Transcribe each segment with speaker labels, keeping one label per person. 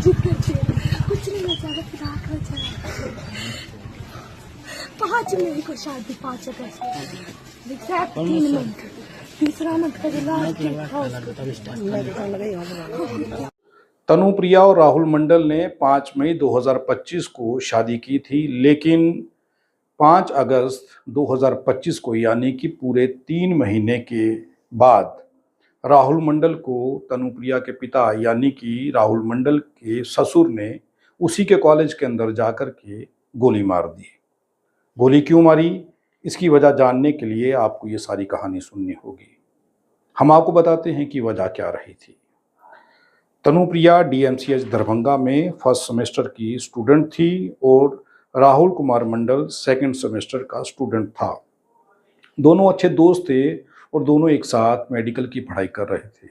Speaker 1: कुछ नहीं बचा, फिराक बचा। 5 मई को शादी, 5 अगस्त एग्जैक्ट 3 मंथ, तीसरा मंथ का जो लास्ट था।
Speaker 2: तनुप्रिया और राहुल मंडल ने 5 मई 2025 को शादी की थी, लेकिन 5 अगस्त 2025 को यानी कि पूरे 3 महीने के बाद राहुल मंडल को तनुप्रिया के पिता यानी कि राहुल मंडल के ससुर ने उसी के कॉलेज के अंदर जाकर के गोली मार दी। गोली क्यों मारी, इसकी वजह जानने के लिए आपको ये सारी कहानी सुननी होगी। हम आपको बताते हैं कि वजह क्या रही थी। तनुप्रिया डीएमसीएच दरभंगा में फर्स्ट सेमेस्टर की स्टूडेंट थी और राहुल कुमार मंडल सेकंड सेमेस्टर का स्टूडेंट था। दोनों अच्छे दोस्त थे और दोनों एक साथ मेडिकल की पढ़ाई कर रहे थे।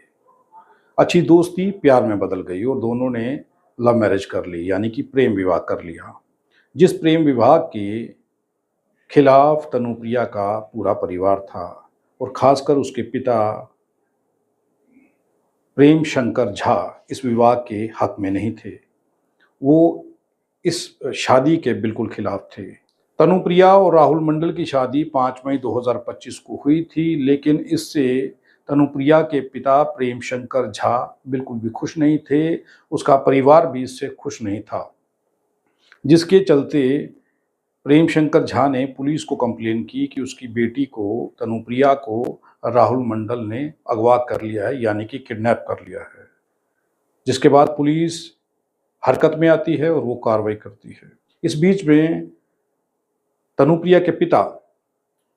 Speaker 2: अच्छी दोस्ती प्यार में बदल गई और दोनों ने लव मैरिज कर ली, यानी कि प्रेम विवाह कर लिया। जिस प्रेम विवाह के खिलाफ तनुप्रिया का पूरा परिवार था और खासकर उसके पिता प्रेम शंकर झा इस विवाह के हक में नहीं थे। वो इस शादी के बिल्कुल खिलाफ थे। तनुप्रिया और राहुल मंडल की शादी 5 मई 2025 को हुई थी, लेकिन इससे तनुप्रिया के पिता प्रेम शंकर झा बिल्कुल भी खुश नहीं थे। उसका परिवार भी इससे खुश नहीं था, जिसके चलते प्रेम शंकर झा ने पुलिस को कंप्लेन की कि उसकी बेटी को तनुप्रिया को राहुल मंडल ने अगवा कर लिया है, यानी कि किडनैप कर लिया है। जिसके बाद पुलिस हरकत में आती है और वो कार्रवाई करती है। इस बीच में तनुप्रिया के पिता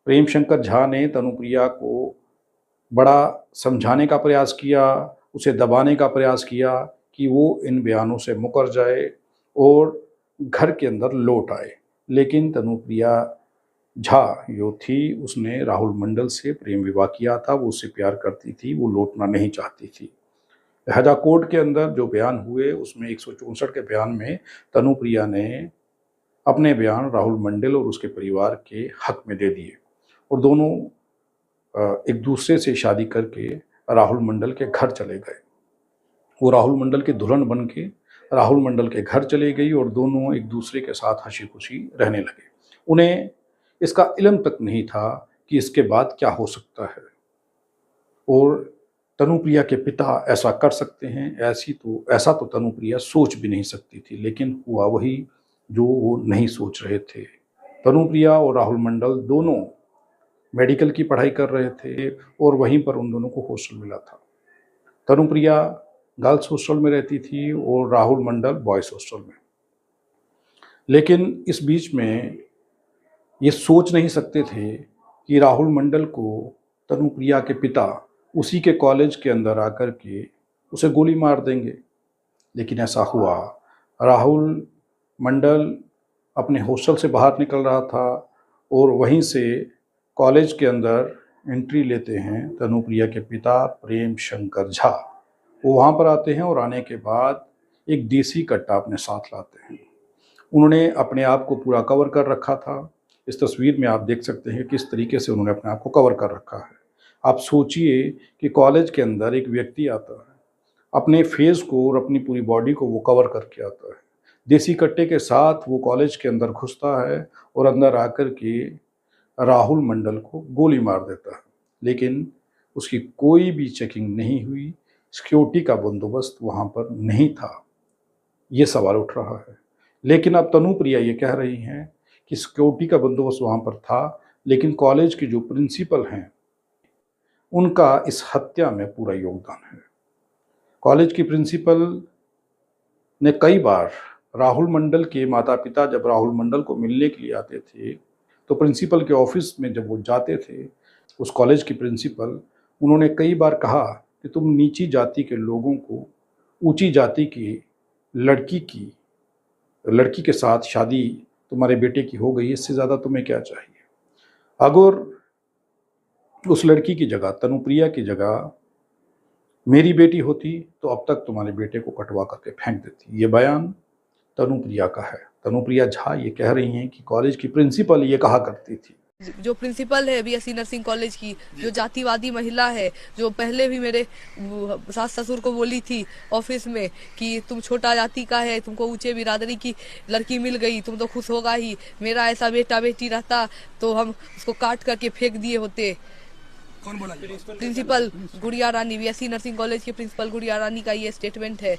Speaker 2: प्रेम शंकर झा ने तनुप्रिया को बड़ा समझाने का प्रयास किया, उसे दबाने का प्रयास किया कि वो इन बयानों से मुकर जाए और घर के अंदर लौट आए। लेकिन तनुप्रिया झा जो थी, उसने राहुल मंडल से प्रेम विवाह किया था, वो उससे प्यार करती थी, वो लौटना नहीं चाहती थी। लिहाजा कोर्ट के अंदर जो बयान हुए उसमें 164 के बयान में तनुप्रिया ने अपने बयान राहुल मंडल और उसके परिवार के हक में दे दिए और दोनों एक दूसरे से शादी करके राहुल मंडल के घर चले गए। वो राहुल मंडल की दुल्हन बन के राहुल मंडल के घर चले गई और दोनों एक दूसरे के साथ हंसी खुशी रहने लगे। उन्हें इसका इल्म तक नहीं था कि इसके बाद क्या हो सकता है और तनुप्रिया के पिता ऐसा कर सकते हैं। ऐसा तो तनुप्रिया सोच भी नहीं सकती थी, लेकिन हुआ वही जो वो नहीं सोच रहे थे। तनुप्रिया और राहुल मंडल दोनों मेडिकल की पढ़ाई कर रहे थे और वहीं पर उन दोनों को हॉस्टल मिला था। तनुप्रिया गर्ल्स हॉस्टल में रहती थी और राहुल मंडल बॉयज़ हॉस्टल में। लेकिन इस बीच में ये सोच नहीं सकते थे कि राहुल मंडल को तनुप्रिया के पिता उसी के कॉलेज के अंदर आकर के उसे गोली मार देंगे। लेकिन ऐसा हुआ। राहुल मंडल अपने हॉस्टल से बाहर निकल रहा था और वहीं से कॉलेज के अंदर एंट्री लेते हैं तनुप्रिया के पिता प्रेम शंकर झा। वो वहाँ पर आते हैं और आने के बाद एक देसी कट्टा अपने साथ लाते हैं। उन्होंने अपने आप को पूरा कवर कर रखा था। इस तस्वीर में आप देख सकते हैं किस तरीके से उन्होंने अपने आप को कवर कर रखा है। आप सोचिए कि कॉलेज के अंदर एक व्यक्ति आता है, अपने फेस को और अपनी पूरी बॉडी को वो कवर करके आता है। देसी कट्टे के साथ वो कॉलेज के अंदर घुसता है और अंदर आकर के राहुल मंडल को गोली मार देता है। लेकिन उसकी कोई भी चेकिंग नहीं हुई, सिक्योरिटी का बंदोबस्त वहाँ पर नहीं था। ये सवाल उठ रहा है। लेकिन अब तनुप्रिया ये कह रही हैं कि सिक्योरिटी का बंदोबस्त वहाँ पर था, लेकिन कॉलेज के जो प्रिंसिपल हैं उनका इस हत्या में पूरा योगदान है। कॉलेज की प्रिंसिपल ने कई बार राहुल मंडल के माता पिता जब राहुल मंडल को मिलने के लिए आते थे तो प्रिंसिपल के ऑफिस में जब वो जाते थे, उस कॉलेज की प्रिंसिपल, उन्होंने कई बार कहा कि तुम नीची जाति के लोगों को ऊंची जाति की लड़की के साथ शादी तुम्हारे बेटे की हो गई, इससे ज़्यादा तुम्हें क्या चाहिए। अगर उस लड़की की जगह, तनुप्रिया की जगह मेरी बेटी होती तो अब तक तुम्हारे बेटे को कटवा करके फेंक देती। ये बयान तनुप्रिया का है। तनुप्रिया झा ये कह रही हैं कि कॉलेज की प्रिंसिपल ये कहा करती थी।
Speaker 3: जो प्रिंसिपल है बीएससी नर्सिंग कॉलेज की, जो जातिवादी महिला है, जो पहले भी मेरे सास ससुर को बोली थी ऑफिस में कि तुम छोटा जाति का है, तुमको ऊंचे बिरादरी की लड़की मिल गई, तुम तो खुश होगा ही, मेरा ऐसा बेटा बेटी रहता तो हम उसको काट करके फेंक दिए होते।
Speaker 4: कौन बोला?
Speaker 3: प्रिंसिपल गुड़िया रानी, बीएससी नर्सिंग कॉलेज की प्रिंसिपल गुड़िया रानी का ये स्टेटमेंट है।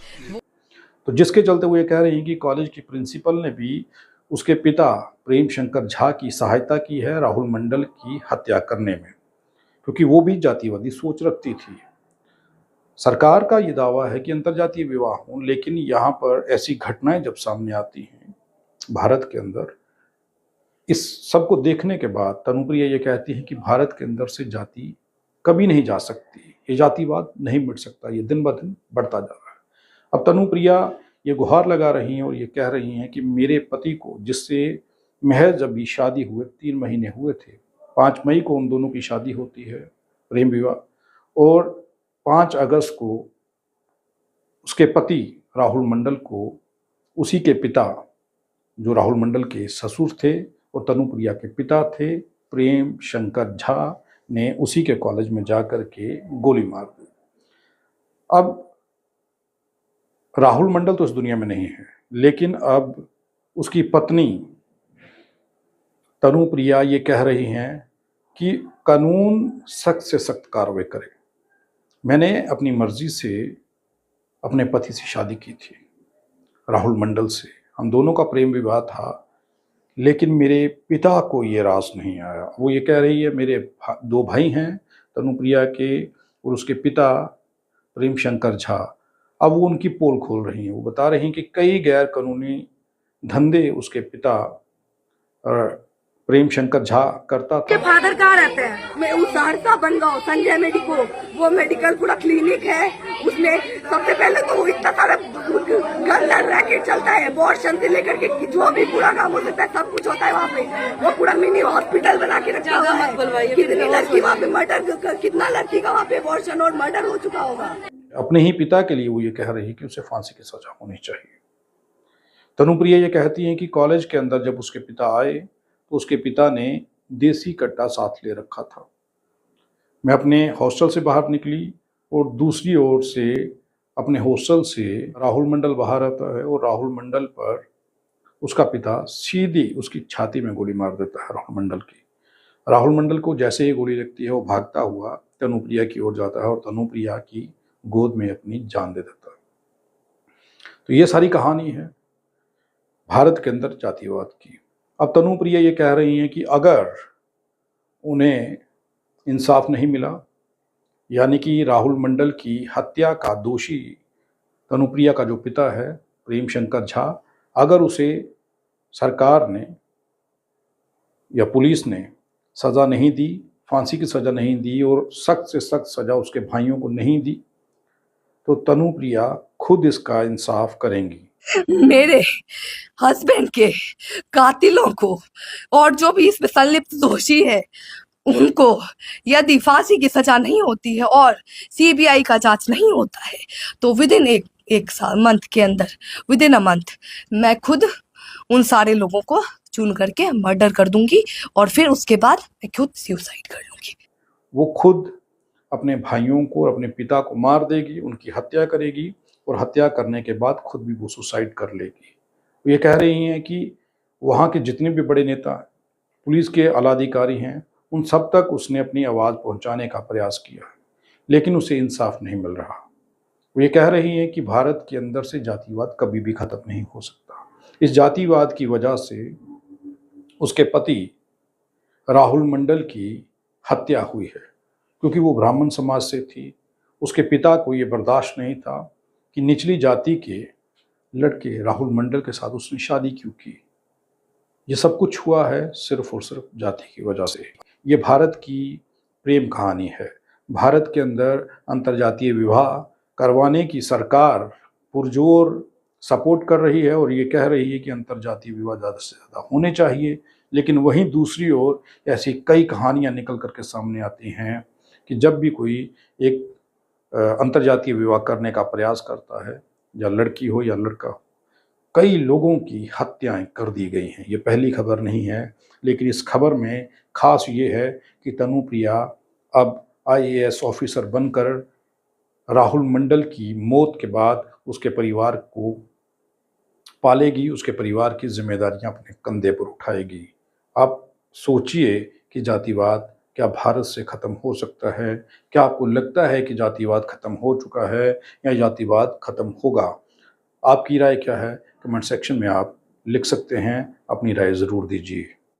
Speaker 2: तो जिसके चलते वो ये कह रही हैं कि कॉलेज की प्रिंसिपल ने भी उसके पिता प्रेम शंकर झा की सहायता की है राहुल मंडल की हत्या करने में, क्योंकि वो भी जातिवादी सोच रखती थी। सरकार का ये दावा है कि अंतर्जातीय विवाह हों, लेकिन यहाँ पर ऐसी घटनाएं जब सामने आती हैं भारत के अंदर, इस सब को देखने के बाद तनुप्रिया ये कहती है कि भारत के अंदर से जाति कभी नहीं जा सकती, ये जातिवाद नहीं मिट सकता, ये दिन ब दिन बढ़ता जा रहा है। अब तनुप्रिया ये गुहार लगा रही हैं और ये कह रही हैं कि मेरे पति को, जिससे महज अभी शादी हुए 3 महीने हुए थे, 5 मई को उन दोनों की शादी होती है, प्रेम विवाह, और 5 अगस्त को उसके पति राहुल मंडल को उसी के पिता, जो राहुल मंडल के ससुर थे और तनुप्रिया के पिता थे, प्रेम शंकर झा ने उसी के कॉलेज में जाकर के गोली मार दी। अब राहुल मंडल तो इस दुनिया में नहीं है, लेकिन अब उसकी पत्नी तनुप्रिया ये कह रही हैं कि कानून सख्त से सख्त कार्रवाई करे। मैंने अपनी मर्जी से अपने पति से शादी की थी, राहुल मंडल से, हम दोनों का प्रेम विवाह था, लेकिन मेरे पिता को ये रास नहीं आया। वो ये कह रही है, मेरे 2 भाई हैं तनुप्रिया के और उसके पिता प्रेम शंकर झा, अब वो उनकी पोल खोल रही हैं। वो बता रही हैं कि कई गैर कानूनी धंधे उसके पिता प्रेम शंकर झा करता
Speaker 5: के
Speaker 2: था।
Speaker 5: फादर कहाँ रहते हैं? मैं उस सहरसा बनगांव संजय मेडिको, वो मेडिकल पूरा क्लिनिक है, उसमें सबसे पहले तो वो इतना सारा गन रैकेट चलता है, अबॉर्शन से लेकर के जो भी पूरा काम हो सकता है सब कुछ होता है वहाँ पे। वो पूरा मिनी हॉस्पिटल बना के रखा हुआ है। कितनी लड़की वहाँ पे मर्डर, कितना लड़की का वहाँ पे अबॉर्शन और मर्डर हो चुका होगा।
Speaker 2: अपने ही पिता के लिए वो ये कह रही है कि उसे फांसी की सजा होनी चाहिए। तनुप्रिया ये कहती हैं कि कॉलेज के अंदर जब उसके पिता आए तो उसके पिता ने देसी कट्टा साथ ले रखा था। मैं अपने हॉस्टल से बाहर निकली और दूसरी ओर से अपने हॉस्टल से राहुल मंडल बाहर आता है और राहुल मंडल पर उसका पिता सीधी उसकी छाती में गोली मार देता है राहुल मंडल की। राहुल मंडल को जैसे ही गोली लगती है वो भागता हुआ तनुप्रिया की ओर जाता है और तनुप्रिया की गोद में अपनी जान दे देता है। तो ये सारी कहानी है भारत के अंदर जातिवाद की। अब तनुप्रिया ये कह रही हैं कि अगर उन्हें इंसाफ नहीं मिला, यानी कि राहुल मंडल की हत्या का दोषी तनुप्रिया का जो पिता है प्रेम शंकर झा, अगर उसे सरकार ने या पुलिस ने सज़ा नहीं दी, फांसी की सज़ा नहीं दी और सख्त से सख्त सज़ा उसके भाइयों को नहीं दी, तो तनुप्रिया खुद इसका इंसाफ करेंगी।
Speaker 5: मेरे हस्बैंड के कातिलों को और जो भी इसमें संलिप्त दोषी है उनको यदि फांसी की सजा नहीं होती है और सीबीआई का जांच नहीं होता है तो विद इन एक मंथ के अंदर, विद इन अ मंथ, मैं खुद उन सारे लोगों को चुन करके मर्डर कर दूंगी और फिर उसके बाद मैं खुद सुसाइड कर लूंगी।
Speaker 2: वो खुद अपने भाइयों को और अपने पिता को मार देगी, उनकी हत्या करेगी और हत्या करने के बाद खुद भी वो सुसाइड कर लेगी। वो ये कह रही हैं कि वहाँ के जितने भी बड़े नेता, पुलिस के आला अधिकारी हैं, उन सब तक उसने अपनी आवाज़ पहुँचाने का प्रयास किया है, लेकिन उसे इंसाफ नहीं मिल रहा। वो ये कह रही हैं कि भारत के अंदर से जातिवाद कभी भी ख़त्म नहीं हो सकता। इस जातिवाद की वजह से उसके पति राहुल मंडल की हत्या हुई है, क्योंकि वो ब्राह्मण समाज से थी। उसके पिता को ये बर्दाश्त नहीं था कि निचली जाति के लड़के राहुल मंडल के साथ उसने शादी क्यों की। ये सब कुछ हुआ है सिर्फ और सिर्फ जाति की वजह से। ये भारत की प्रेम कहानी है। भारत के अंदर अंतर्जातीय विवाह करवाने की सरकार पुरजोर सपोर्ट कर रही है और ये कह रही है कि अंतर्जातीय विवाह ज़्यादा से ज़्यादा होने चाहिए, लेकिन वहीं दूसरी ओर ऐसी कई कहानियां निकल करके सामने आती हैं कि जब भी कोई एक अंतर्जातीय विवाह करने का प्रयास करता है, या लड़की हो या लड़का हो, कई लोगों की हत्याएं कर दी गई हैं। ये पहली खबर नहीं है, लेकिन इस खबर में खास ये है कि तनुप्रिया अब आईएएस ऑफिसर बनकर राहुल मंडल की मौत के बाद उसके परिवार को पालेगी, उसके परिवार की जिम्मेदारियां अपने कंधे पर उठाएगी। आप सोचिए कि जातिवाद क्या भारत से खत्म हो सकता है? क्या आपको लगता है कि जातिवाद खत्म हो चुका है या जातिवाद खत्म होगा? आपकी राय क्या है? कमेंट सेक्शन में आप लिख सकते हैं, अपनी राय ज़रूर दीजिए।